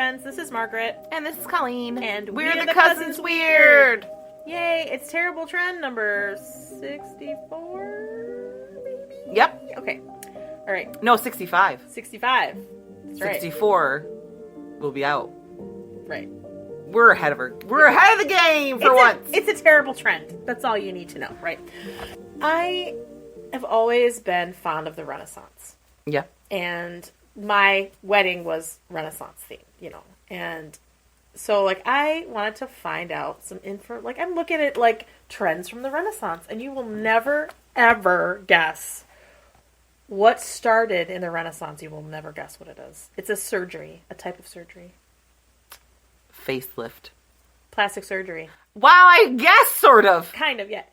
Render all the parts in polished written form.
friends. This is Margaret. And this is Colleen. And we're the Cousins Weird. Yay, it's terrible trend number 64, maybe? Yep. Okay. All right. No, 65. 65. That's right. 64 will be out. Right. We're ahead of the game for once. It's a terrible trend. That's all you need to know, right? I have always been fond of the Renaissance. Yeah. And my wedding was Renaissance themed, you know. And so, like, I wanted to find out some info. Like, I'm looking at, like, trends from the Renaissance. And you will never, ever guess what started in the Renaissance. You will never guess what it is. It's a surgery, a type of surgery. Facelift. Plastic surgery. Wow, I guess, sort of. Kind of, yeah.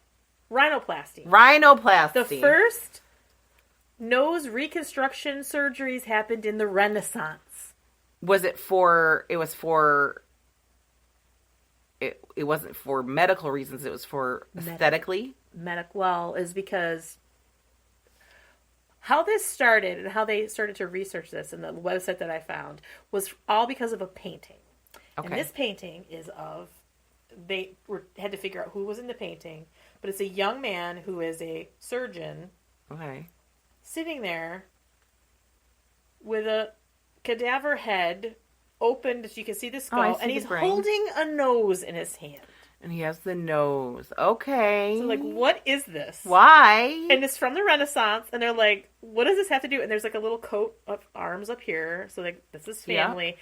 Rhinoplasty. Rhinoplasty. The first nose reconstruction surgeries happened in the Renaissance. It wasn't for medical reasons, it was for aesthetically? Well, is because how this started and how they started to research this and the website that I found was all because of a painting. Okay. And this painting is had to figure out who was in the painting, but it's a young man who is a surgeon. Okay. Sitting there with a cadaver head opened, so you can see the skull, and he's holding a nose in his hand. And he has the nose. Okay. So, like, what is this? Why? And it's from the Renaissance, and they're like, what does this have to do? And there's, like, a little coat of arms up here, so, like, this is family. Yeah.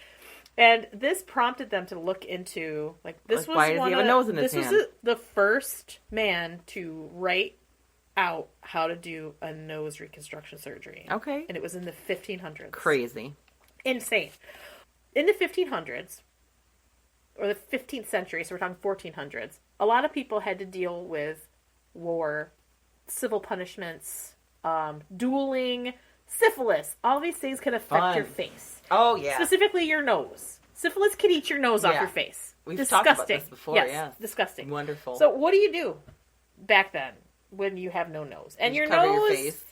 And this prompted them to look into, like, this was why does he have a nose in his hand? This was the first man to write out how to do a nose reconstruction surgery. Okay. And it was in the 1500s. Crazy. Insane. In the 1500s, or the 15th century, so we're talking 1400s, a lot of people had to deal with war, civil punishments, dueling, syphilis. All these things can affect your face. Oh, yeah. Specifically your nose. Syphilis can eat your nose off your face. We've talked about this before, yes. Disgusting. Wonderful. So what do you do back then when you have no nose? And your cover nose, your face.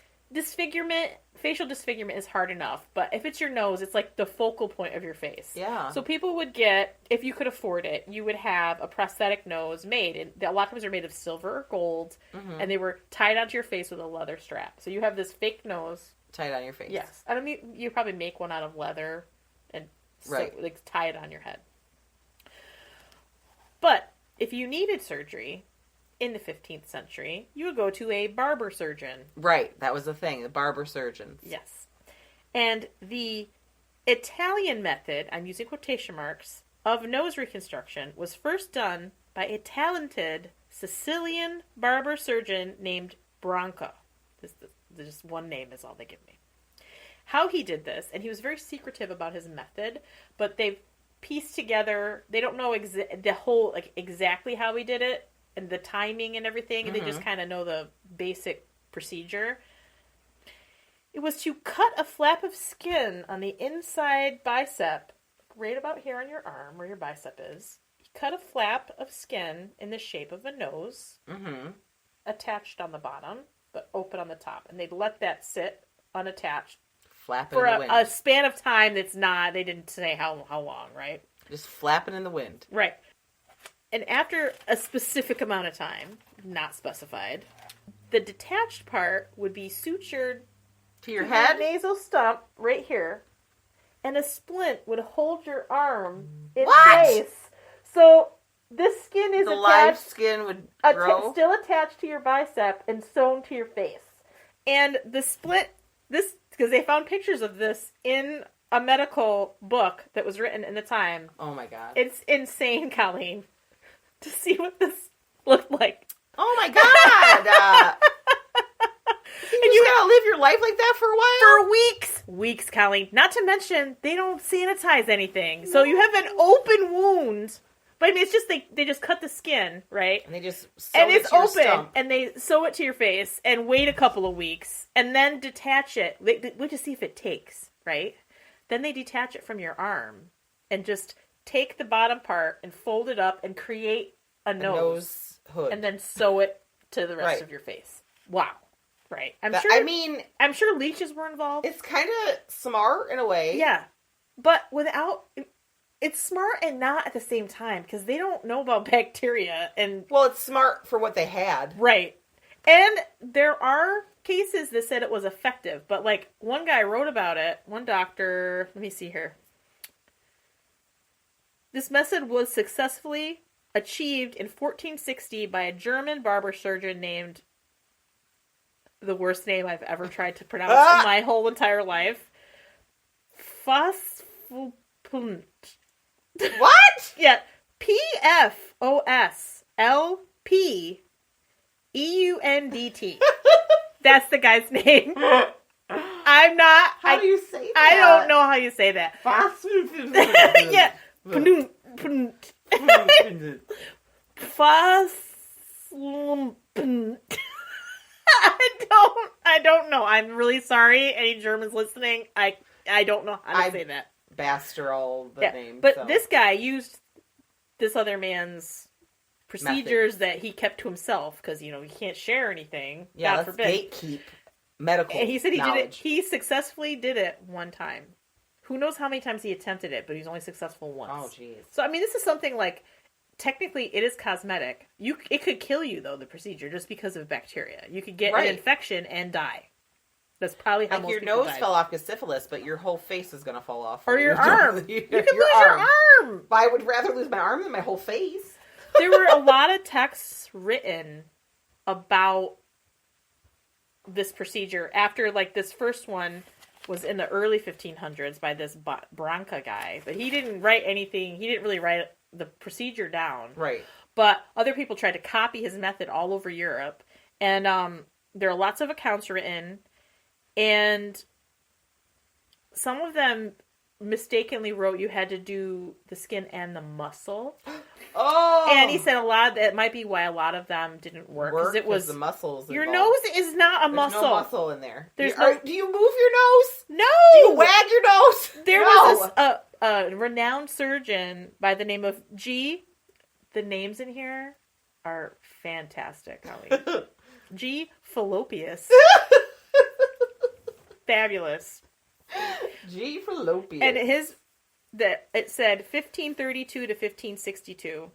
facial disfigurement is hard enough, but if it's your nose, it's like the focal point of your face. Yeah. So people would get, if you could afford it, you would have a prosthetic nose made, and a lot of times they're made of silver or gold, and they were tied onto your face with a leather strap. So you have this fake nose. Tied on your face. Yes. I mean, you probably make one out of leather and like tie it on your head. But if you needed surgery in the 15th century, you would go to a barber-surgeon. Right. That was the thing. The barber-surgeons. Yes. And the Italian method, I'm using quotation marks, of nose reconstruction was first done by a talented Sicilian barber-surgeon named Branca. Just one name is all they give me. How he did this, and he was very secretive about his method, but they've pieced together, they don't know exactly how he did it, and the timing and everything, and they just kind of know the basic procedure. It was to cut a flap of skin on the inside bicep, right about here on your arm, where your bicep is. Cut a flap of skin in the shape of a nose, attached on the bottom, but open on the top. And they'd let that sit unattached flapping for in the wind. A span of time that's not, they didn't say how long, right? Just flapping in the wind. Right. And after a specific amount of time, not specified, the detached part would be sutured to your head, nasal stump right here, and a splint would hold your arm in place. So this skin is live skin would grow, still attached to your bicep and sewn to your face. And the splint, because they found pictures of this in a medical book that was written in the time. Oh my god. It's insane, Colleen, to see what this looked like. Oh my god! You gotta live your life like that for a while? For weeks! Weeks, Colleen. Not to mention, they don't sanitize anything. So you have an open wound. But I mean, it's just, they just cut the skin, right? And they just sew it to your stump. And they sew it to your face and wait a couple of weeks. And then detach it. We'll just see if it takes, right? Then they detach it from your arm. And just take the bottom part and fold it up and create a nose hood. And then sew it to the rest of your face. Wow. Right. I'm sure leeches were involved. It's kind of smart in a way. Yeah. But without it's smart and not at the same time because they don't know about bacteria and Well, it's smart for what they had. right. And there are cases that said it was effective, but like one guy wrote about it, one doctor, let me see here. This method was successfully achieved in 1460 by a German barber surgeon named, the worst name I've ever tried to pronounce in my whole entire life, Phosphopund. What? Yeah, P-F-O-S-L-P-E-U-N-D-T. That's the guy's name. I'm not. How do you say that? I don't know how you say that. Yeah. Pnunt. I don't know. I'm really sorry. Any Germans listening? I don't know how to say that. Bastard the name. But so. this guy used this other man's procedures that he kept to himself because he can't share anything. Yeah, God let's forbid. gatekeep medical. And he said he knowledge. did it. He successfully did it one time. Who knows how many times he attempted it, but he's only successful once. Oh, jeez. So I mean, this is something like technically it is cosmetic. It could kill you though, the procedure, just because of bacteria. You could get an infection and die. That's probably how most your people nose died. fell off because syphilis, but your whole face is gonna fall off. Or your arm. You could lose your arm. I would rather lose my arm than my whole face. There were a lot of texts written about this procedure after, like, this first one was in the early 1500s by this Branca guy, but he didn't write anything. He didn't really write the procedure down. Right. But other people tried to copy his method all over Europe, and there are lots of accounts written, and some of them mistakenly wrote you had to do the skin and the muscle. Oh! And he said that might be why a lot of them didn't work. Because it was the muscles your involved. nose is not a muscle. There's no muscle in there. Do you move your nose? No! Do you wag your nose? There was a renowned surgeon by the name of G. The names in here are fantastic, Holly. G. Fallopius. Fabulous. G. Fallopius. And it said 1532 to 1562,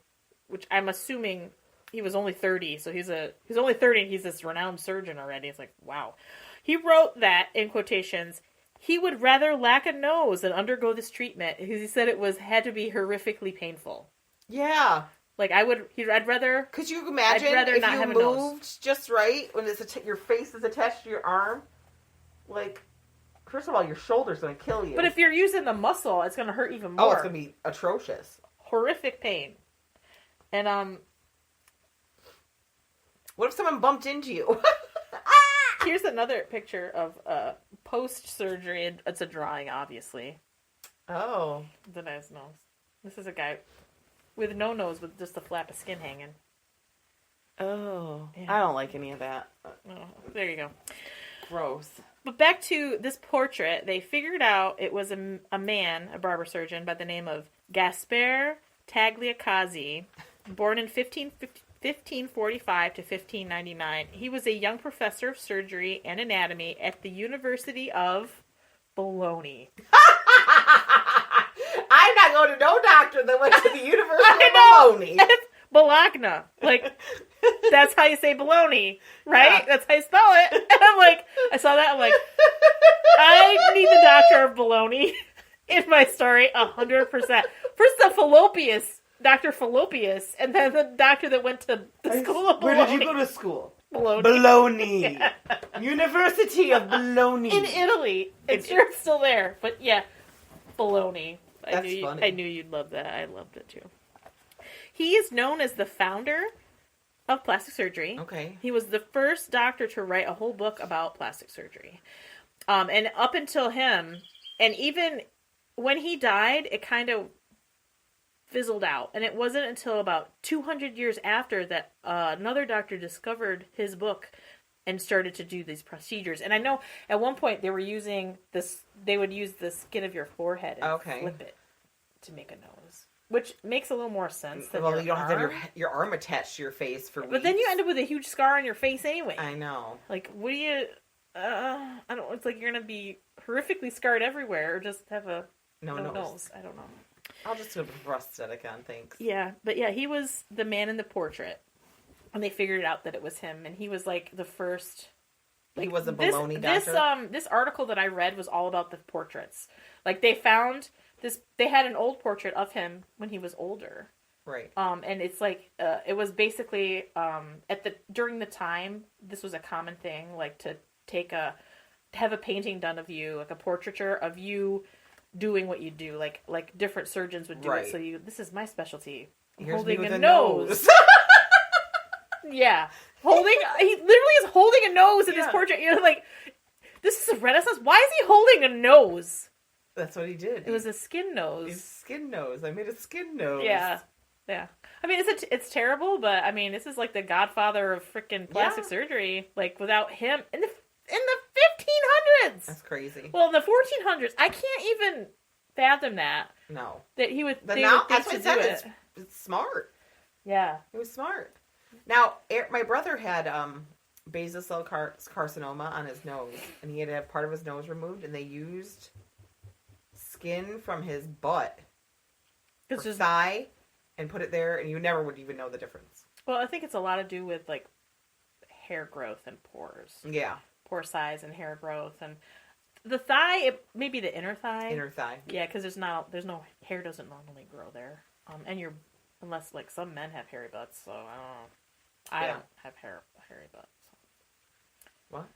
which I'm assuming he was only 30, so he's only 30 and he's this renowned surgeon already. It's like, wow. He wrote that, in quotations, he would rather lack a nose than undergo this treatment because he said had to be horrifically painful. Yeah. Like, I'd rather... Could you imagine if you moved just right when your face is attached to your arm? Like, first of all, your shoulder's going to kill you. But if you're using the muscle, it's going to hurt even more. Oh, it's going to be atrocious. Horrific pain. And, what if someone bumped into you? Here's another picture of post-surgery. It's a drawing, obviously. Oh. The nice nose. This is a guy with no nose with just a flap of skin hanging. Oh. Yeah. I don't like any of that. Oh, there you go. Gross. But back to this portrait, they figured out it was a man, a barber surgeon, by the name of Gaspare Tagliacozzi, born in 1545 to 1599. He was a young professor of surgery and anatomy at the University of Bologna. I'm not going to no doctor that went to the University of Bologna. Bologna. Like, that's how you say bologna, right? Yeah. That's how you spell it. And I'm like, I saw that, I'm like, I need the doctor of Bologna in my story 100%. First the Fallopius, Dr. Fallopius, and then the doctor that went to the school of Bologna. Where did you go to school? Bologna. Bologna. Yeah. University of Bologna. In Italy. It's sure it's still there. But yeah, Bologna. That's funny. I knew you'd love that. I loved it too. He is known as the founder of plastic surgery. Okay. He was the first doctor to write a whole book about plastic surgery. And up until him, and even when he died, it kind of fizzled out. And it wasn't until about 200 years after that another doctor discovered his book and started to do these procedures. And I know at one point they would use the skin of your forehead and flip it to make a nose. Which makes a little more sense than you don't have to have your arm attached to your face for weeks. But then you end up with a huge scar on your face anyway. I know. Like, what do you... I don't... It's like you're going to be horrifically scarred everywhere or just have a no nose. I don't know. I'll just go with prosthetic on, thanks. Yeah, but yeah, he was the man in the portrait. And they figured out that it was him, and he was like the first. Like, he was a baloney doctor. This article that I read was all about the portraits. Like they found this, they had an old portrait of him when he was older. Right. And it's like it was basically during the time this was a common thing, like to have a painting done of you, like a portraiture of you doing what you do, like different surgeons would do it. So this is my specialty. Here's holding me with a nose. Yeah. He literally is holding a nose in his portrait. You're like, this is a Renaissance. Why is he holding a nose? That's what he did. It was a skin nose. His skin nose. I made a skin nose. Yeah. Yeah. I mean, it's terrible, but I mean, this is like the godfather of freaking plastic surgery. Like, without him, in the 1500s. That's crazy. Well, in the 1400s, I can't even fathom that. No. That he would. That's what I said. It's smart. Yeah. It was smart. Now, my brother had basal cell carcinoma on his nose, and he had to have part of his nose removed, and they used skin from his butt or thigh and put it there, and you never would even know the difference. Well, I think it's a lot to do with, like, hair growth and pores. Yeah. Pore size and hair growth. And the thigh, maybe the inner thigh. Inner thigh. Yeah, because there's no hair doesn't normally grow there. Unless, like, some men have hairy butts, so I don't know. I don't have hairy butt. So. What?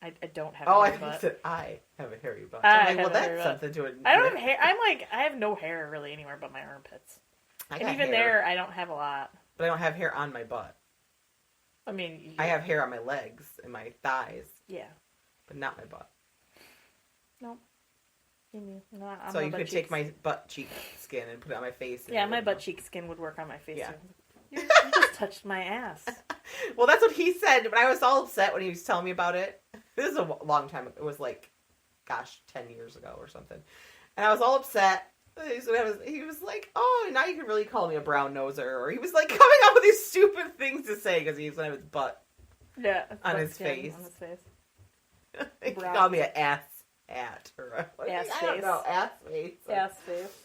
I don't have a hairy butt. I said I have a hairy butt. I'm like, well, that's something to it. I don't have hair. I have no hair really anywhere but my armpits. And even there, I don't have a lot. But I don't have hair on my butt. I mean... I have hair on my legs and my thighs. Yeah. But not my butt. No. No, so you could take my butt cheek skin and put it on my face. Yeah, my butt cheek skin would work on my face. Yeah. You just touched my ass. Well, that's what he said, but I was all upset when he was telling me about it. This is a long time ago. It was like, 10 years ago or something. And I was all upset. He was like, oh, now you can really call me a brown noser. Or he was like coming up with these stupid things to say because he was going to have his butt on his face. On his face. He called me an ass hat. Or ass I don't know, ass face. Ass face.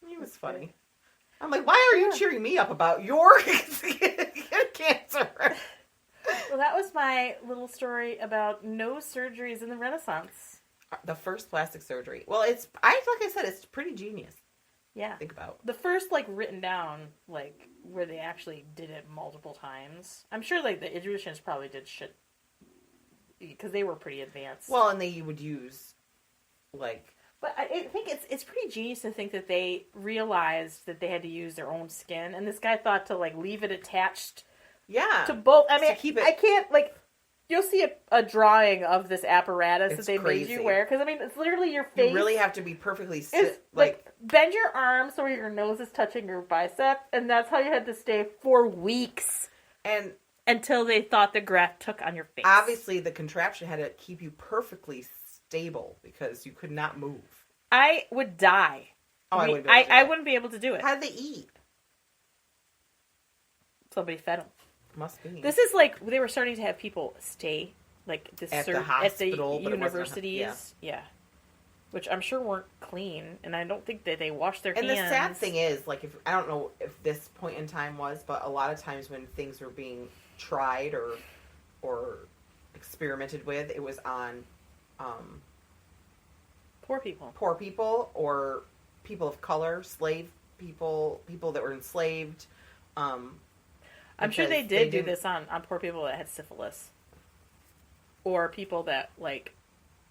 He was funny. I'm like, why are you cheering me up about your cancer? Well, that was my little story about nose surgeries in the Renaissance. The first plastic surgery. Well, like I said, it's pretty genius. Yeah. Think about. The first, like, written down, like, where they actually did it multiple times. I'm sure, like, the Egyptians probably did shit because they were pretty advanced. Well, and they would use, like... But I think it's pretty genius to think that they realized that they had to use their own skin, and this guy thought to, like, leave it attached to both. I mean, I can't, like... You'll see a drawing of this apparatus that they made you wear. Because, I mean, it's literally your face. You really have to be perfectly like, bend your arm so your nose is touching your bicep. And that's how you had to stay for weeks. And until they thought the graft took on your face. Obviously, the contraption had to keep you perfectly stable because you could not move. I would die. Oh, I wouldn't be able to do it. How did they eat? Somebody fed them. Must be. This is like they were starting to have people stay like at the hospital, at the universities, yeah, which I'm sure weren't clean, and I don't think that they washed their hands. And the sad thing is, like, I don't know if this point in time was, but a lot of times when things were being tried or experimented with, it was on poor people or people of color, slave people that were enslaved. I'm sure they did do this on poor people that had syphilis. Or people that, like,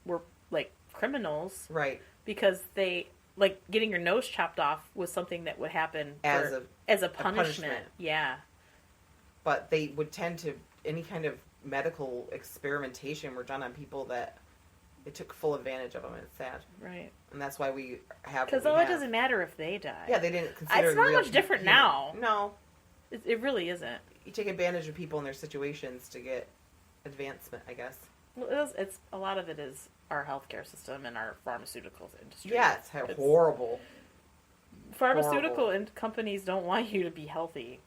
were, like, criminals. Right. Because they, like, getting your nose chopped off was something that would happen as a punishment. Yeah. But they would tend to, any kind of medical experimentation were done on people that they took full advantage of them, and it's sad. Right. And that's why we have because it doesn't matter if they die. Yeah, they didn't consider it's not much different now. No. It really isn't. You take advantage of people in their situations to get advancement, I guess. Well, it's a lot of it is our healthcare system and our pharmaceutical industry. Yeah, it's horrible. Pharmaceutical companies don't want you to be healthy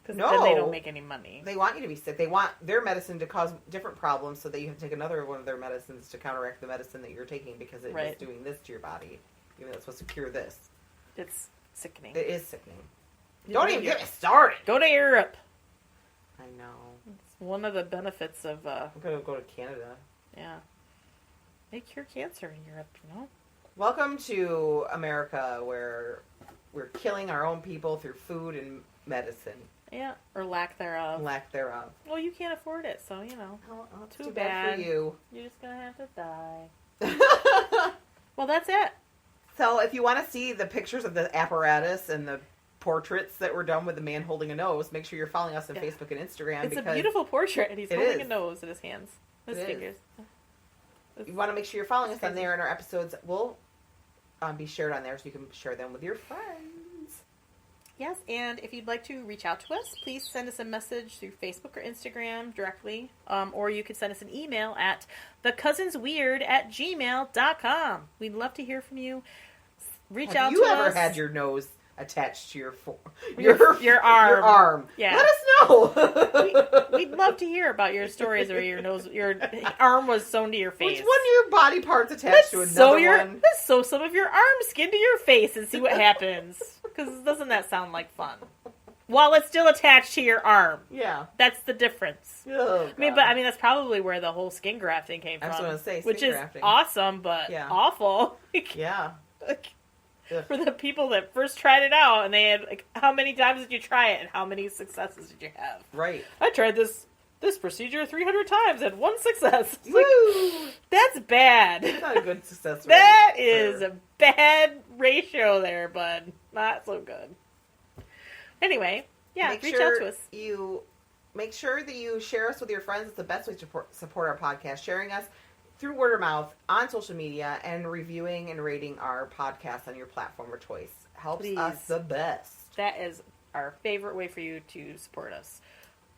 because then they don't make any money. They want you to be sick. They want their medicine to cause different problems so that you have to take another one of their medicines to counteract the medicine that you're taking because it is doing this to your body, even though it's supposed to cure this. sickening. It is sickening. Don't even get me started. Go to Europe. I know. It's one of the benefits of... I'm going to go to Canada. Yeah. They cure cancer in Europe, you know? Welcome to America, where we're killing our own people through food and medicine. Yeah, or lack thereof. Lack thereof. Well, you can't afford it, so, you know. Oh, too bad for you. You're just going to have to die. Well, that's it. So, if you want to see the pictures of the apparatus and the portraits that were done with the man holding a nose, make sure you're following us on Facebook and Instagram. It's a beautiful portrait, and he's holding a nose in his hands. His fingers. You want to make sure you're following us on there, and our episodes will be shared on there, so you can share them with your friends. Yes, and if you'd like to reach out to us, please send us a message through Facebook or Instagram directly, or you could send us an email at thecousinsweird@gmail.com. We'd love to hear from you. Reach out to us. Have you ever had your nose attached to your arm? Your arm. Yeah. Let us know. We'd love to hear about your stories where your arm was sewn to your face. Which one of your body parts attached to another one? Let's sew some of your arm skin to your face and see what happens. Because doesn't that sound like fun? While it's still attached to your arm. Yeah. That's the difference. Oh, God. I mean, that's probably where the whole skin grafting came from. I was going to say, which is awesome, but awful. Yeah. For the people that first tried it out, and they had, how many times did you try it, and how many successes did you have? Right. I tried this procedure 300 times and one success. Woo! That's bad. That's not a good success rate. That is a bad ratio there, bud. Not so good. Anyway, reach out to us. Make sure that you share us with your friends. It's the best way to support our podcast. Sharing us through word of mouth on social media and reviewing and rating our podcast on your platform of choice helps us the best. That is our favorite way for you to support us,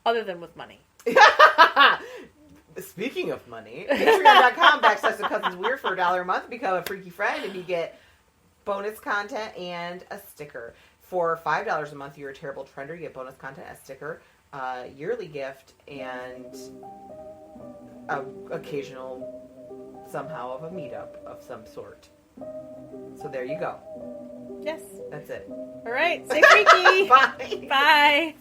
other than with money. Speaking of money, patreon.com/thecousinsweird for $1 a month. Become a freaky friend and you get bonus content and a sticker. For $5 a month, you're a terrible trender. You get bonus content, a sticker, yearly gift, and occasional somehow of a meetup of some sort. So there you go. Yes. That's it. All right. Stay freaky. Bye. Bye.